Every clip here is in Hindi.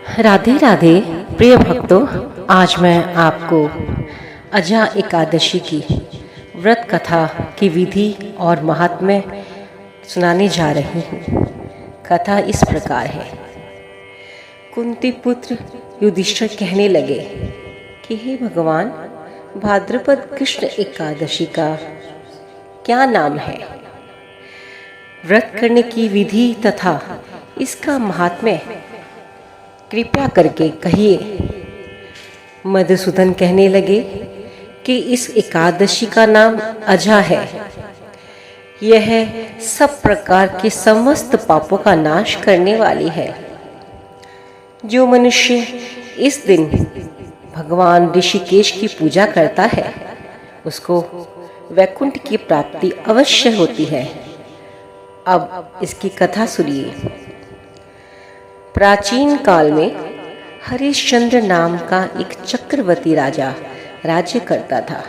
राधे राधे प्रिय भक्तों, आज मैं आपको अजा एकादशी की व्रत कथा की विधि और महात्म्य सुनाने जा रही हूँ। कथा इस प्रकार है। कुंती पुत्र युधिष्ठिर कहने लगे कि हे भगवान, भाद्रपद कृष्ण एकादशी का क्या नाम है? व्रत करने की विधि तथा इसका महात्म्य कृपया करके कहिए। मधुसूदन कहने लगे कि इस एकादशी का नाम अजा है। यह सब प्रकार के समस्त पापों का नाश करने वाली है। जो मनुष्य इस दिन भगवान ऋषिकेश की पूजा करता है, उसको वैकुंठ की प्राप्ति अवश्य होती है। अब इसकी कथा सुनिए। प्राचीन काल में हरिश्चंद्र नाम का एक चक्रवर्ती राजा राज्य करता था।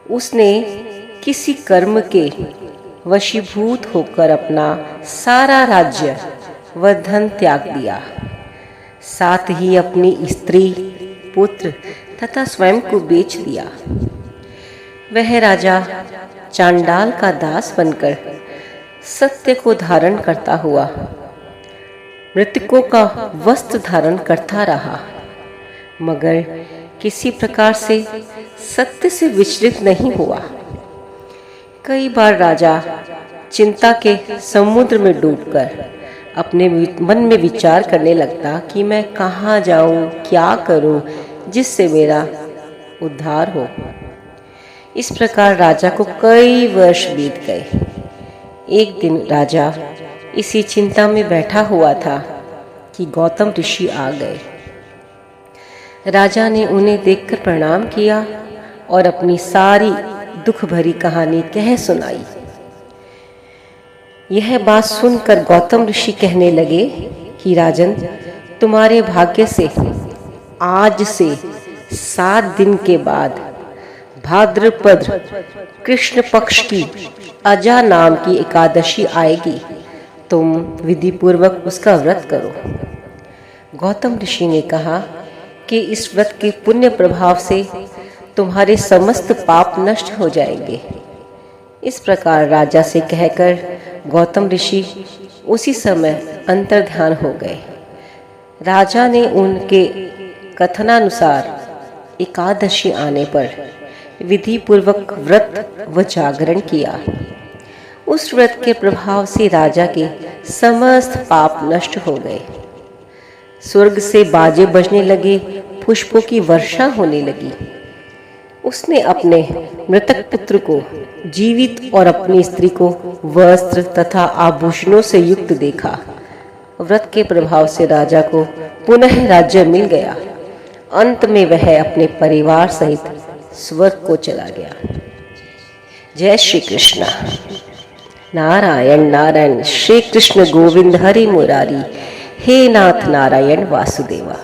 उसने किसी कर्म के वशीभूत होकर अपना सारा राज्य व धन त्याग दिया, साथ ही अपनी स्त्री, पुत्र तथा स्वयं को बेच दिया। वह राजा चांडाल का दास बनकर सत्य को धारण करता हुआ मृतकों का वस्त्र धारण करता रहा, मगर किसी प्रकार से सत्य से विचलित नहीं हुआ। कई बार राजा चिंता के समुद्र में डूबकर अपने मन में विचार करने लगता कि मैं कहाँ जाऊं, क्या करूं, जिससे मेरा उद्धार हो। इस प्रकार राजा को कई वर्ष बीत गए। एक दिन राजा इसी चिंता में बैठा हुआ था कि गौतम ऋषि आ गए। राजा ने उन्हें देखकर प्रणाम किया और अपनी सारी दुख भरी कहानी कह सुनाई। यह बात सुनकर गौतम ऋषि कहने लगे कि राजन, तुम्हारे भाग्य से आज से 7 दिन के बाद भाद्रपद कृष्ण पक्ष की अजा नाम की एकादशी आएगी। तुम विधि पूर्वक उसका व्रत करो। गौतम ऋषि ने कहा कि इस व्रत के पुण्य प्रभाव से तुम्हारे समस्त पाप नष्ट हो जाएंगे। इस प्रकार राजा से कहकर गौतम ऋषि उसी समय अंतर्ध्यान हो गए। राजा ने उनके कथनानुसार एकादशी आने पर विधि पूर्वक व्रत व जागरण किया। उस व्रत के प्रभाव से राजा के समस्त पाप नष्ट हो गए। स्वर्ग से बाजे बजने लगे, पुष्पों की वर्षा होने लगी। उसने अपने मृतक पुत्र को जीवित और अपनी स्त्री को वस्त्र तथा आभूषणों से युक्त देखा। व्रत के प्रभाव से राजा को पुनः राज्य मिल गया। अंत में वह अपने परिवार सहित स्वर्ग को चला गया। जय श्री कृष्ण। नारायण नारायण, श्री कृष्ण गोविंद हरि मुरारी, हे नाथ नारायण वासुदेवा।